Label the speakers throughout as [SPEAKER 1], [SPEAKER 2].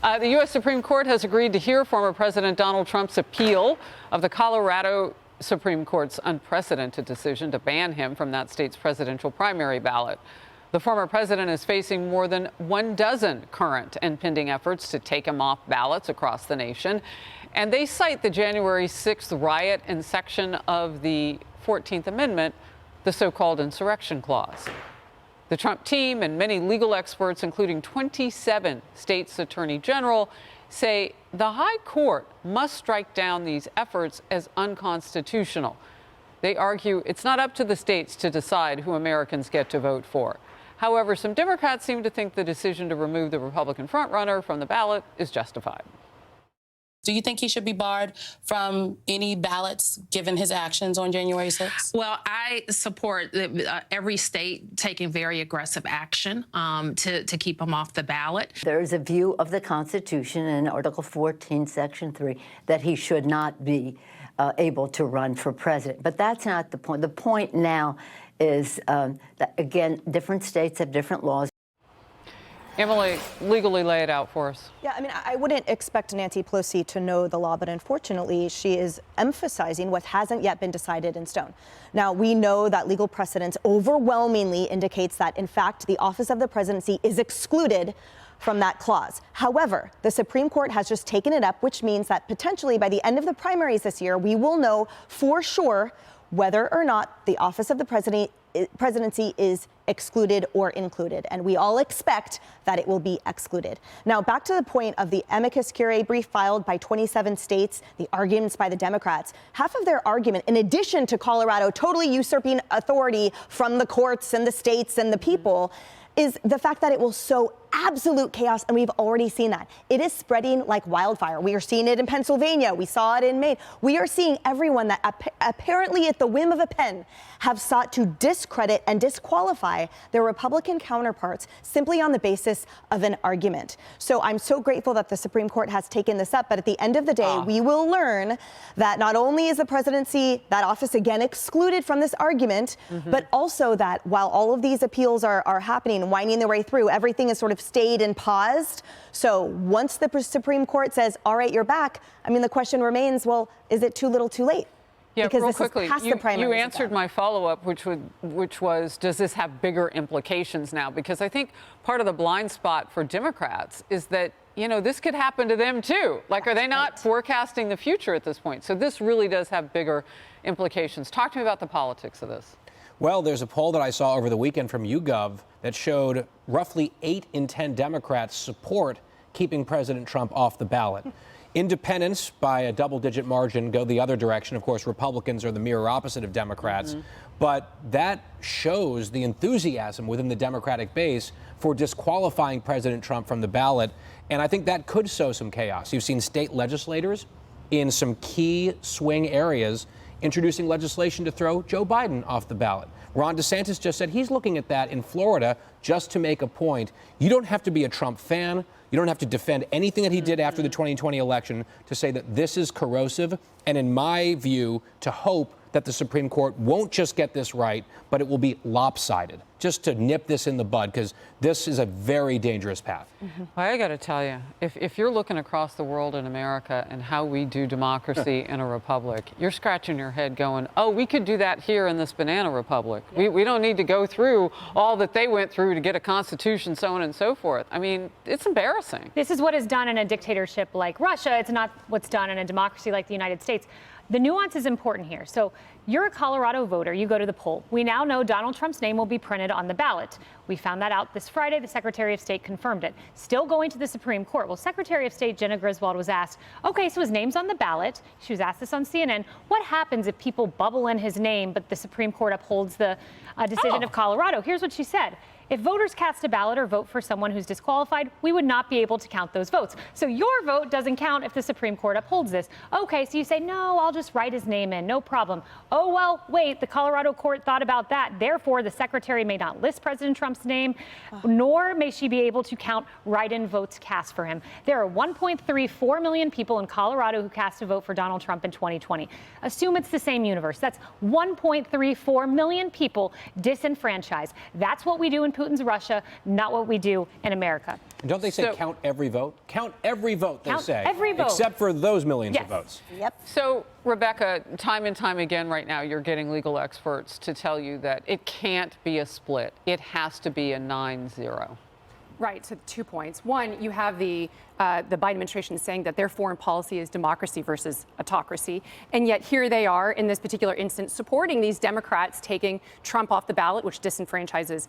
[SPEAKER 1] The U.S. Supreme Court has agreed to hear former President Donald Trump's appeal of the Colorado Supreme Court's unprecedented decision to ban him from that state's presidential primary ballot. The former president is facing more than 12 current and pending efforts to take him off ballots across the nation. And they cite the January 6th riot in section of the 14th Amendment, the so-called insurrection clause. The Trump team and many legal experts, including 27 states' attorney general, say the high court must strike down these efforts as unconstitutional. They argue it's not up to the states to decide who Americans get to vote for. However, some Democrats seem to think the decision to remove the Republican frontrunner from the ballot is justified.
[SPEAKER 2] Do you think he should be barred from any ballots given his actions on January 6th?
[SPEAKER 3] Well, I support every state taking very aggressive action to keep him off the ballot.
[SPEAKER 4] There is a view of the Constitution in Article 14, Section 3, that he should not be able to run for president. But that's not the point. The point now is that, again, different states have different laws.
[SPEAKER 1] Emily, legally lay it out for us.
[SPEAKER 5] Yeah, I mean, I wouldn't expect Nancy Pelosi to know the law, but unfortunately, she is emphasizing what hasn't yet been decided in stone. Now, we know that legal precedence overwhelmingly indicates that, in fact, the office of the presidency is excluded from that clause. However, the Supreme Court has just taken it up, which means that potentially by the end of the primaries this year, we will know for sure whether or not the office of the presidency is excluded or included, and we all expect that it will be excluded. Now, back to the point of the amicus curiae brief filed by 27 states, the arguments by the Democrats. Half of their argument, in addition to Colorado totally usurping authority from the courts and the states and the people, is the fact that it will sow absolute chaos, and we've already seen that. It is spreading like wildfire. We are seeing it in Pennsylvania. We saw it in Maine. We are seeing everyone that apparently at the whim of a pen have sought to discredit and disqualify their Republican counterparts simply on the basis of an argument. So I'm so grateful that the Supreme Court has taken this up, but at the end of the day, we will learn that not only is the presidency, that office again, excluded from this argument, but also that while all of these appeals are happening and winding their way through, everything is sort of stayed and paused. So once the Supreme Court says, all right, you're back, I mean, the question remains, well, is it too little too late?
[SPEAKER 1] Yeah,
[SPEAKER 5] because
[SPEAKER 1] real
[SPEAKER 5] this
[SPEAKER 1] quickly,
[SPEAKER 5] is past the primaries
[SPEAKER 1] you answered my follow-up, which was, does this have bigger implications now? Because I think part of the blind spot for Democrats is that, you know, this could happen to them too. Like, are they not forecasting the future at this point? So this really does have bigger implications. Talk to me about the politics of this.
[SPEAKER 6] Well, there's a poll that I saw over the weekend from YouGov that showed roughly 8 in 10 Democrats support keeping President Trump off the ballot. Independents, by a double-digit margin, go the other direction. Of course, Republicans are the mirror opposite of Democrats. But that shows the enthusiasm within the Democratic base for disqualifying President Trump from the ballot. And I think that could sow some chaos. You've seen state legislators in some key swing areas introducing legislation to throw Joe Biden off the ballot. Ron DeSantis just said he's looking at that in Florida just to make a point. You don't have to be a Trump fan. You don't have to defend anything that he did after the 2020 election to say that this is corrosive. And in my view, to hope that the Supreme Court won't just get this right, but it will be lopsided, just to nip this in the bud, because this is a very dangerous path.
[SPEAKER 1] Well, I got to tell you, if you're looking across the world in America and how we do democracy in a republic, you're scratching your head going, oh, we could do that here in this banana republic. We don't need to go through all that they went through to get a constitution, so on and so forth. I mean, it's embarrassing.
[SPEAKER 7] This is what is done in a dictatorship like Russia. It's not what's done in a democracy like the United States. The nuance is important here. So you're a Colorado voter. You go to the poll. We now know Donald Trump's name will be printed on the ballot. We found that out this Friday. The Secretary of State confirmed it. Still going to the Supreme Court. Well, Secretary of State Jenna Griswold was asked, okay, so his name's on the ballot. She was asked this on CNN. What happens if people bubble in his name, but the Supreme Court upholds the decision of Colorado? Here's what she said. If voters cast a ballot or vote for someone who's disqualified, we would not be able to count those votes. So your vote doesn't count if the Supreme Court upholds this. Okay, so you say, no, I'll just write his name in, no problem. Oh, well, wait, the Colorado court thought about that. Therefore, the secretary may not list President Trump's name, nor may she be able to count write-in votes cast for him. There are 1.34 million people in Colorado who cast a vote for Donald Trump in 2020. Assume it's the same universe. That's 1.34 million people disenfranchised. That's what we do in Putin's Russia, not what we do in America.
[SPEAKER 6] And don't they say count every vote? Count every vote, they say.
[SPEAKER 7] Every vote.
[SPEAKER 6] Except for those millions of votes.
[SPEAKER 5] Yep.
[SPEAKER 1] So, Rebecca, time and time again right now, you're getting legal experts to tell you that it can't be a split. It has to be a 9-0.
[SPEAKER 8] Right, so 2 points. One, you have the Biden administration saying that their foreign policy is democracy versus autocracy, and yet here they are in this particular instance supporting these Democrats taking Trump off the ballot, which disenfranchises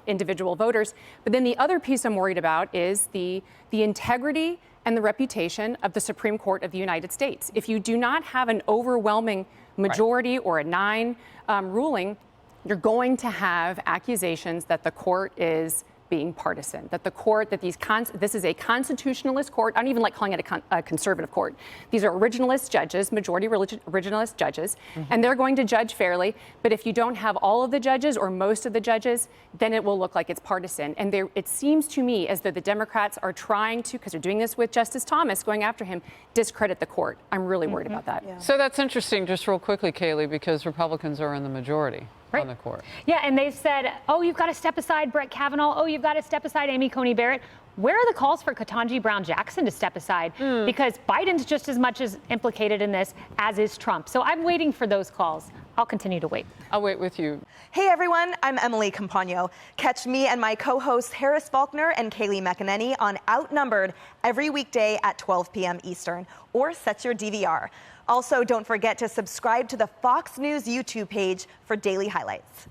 [SPEAKER 8] individual voters. But then the other piece I'm worried about is the integrity and the reputation of the Supreme Court of the United States. If you do not have an overwhelming majority or a 9 ruling, you're going to have accusations that the court is being partisan, that the court, that this is a constitutionalist court. I don't even like calling it a conservative court. These are originalist judges, majority originalist judges, and they're going to judge fairly. But if you don't have all of the judges or most of the judges, then it will look like it's partisan. And it seems to me as though the Democrats are trying to, because they're doing this with Justice Thomas, going after him, discredit the court. I'm really worried about that.
[SPEAKER 5] Yeah.
[SPEAKER 1] So that's interesting, just real quickly, Kaylee, because Republicans are in the majority on the court.
[SPEAKER 7] Yeah, and they've said, oh, you've got to step aside Brett Kavanaugh. Oh, you've got to step aside Amy Coney Barrett. Where are the calls for Ketanji Brown Jackson to step aside? Because Biden's just as much as implicated in this as is Trump. So I'm waiting for those calls. I'll continue to wait.
[SPEAKER 1] I'll wait with you.
[SPEAKER 9] Hey everyone, I'm Emily Campagno. Catch me and my co-hosts Harris Faulkner and Kaylee McEnany on Outnumbered every weekday at 12 p.m. Eastern, or set your DVR. Also, don't forget to subscribe to the Fox News YouTube page for daily highlights.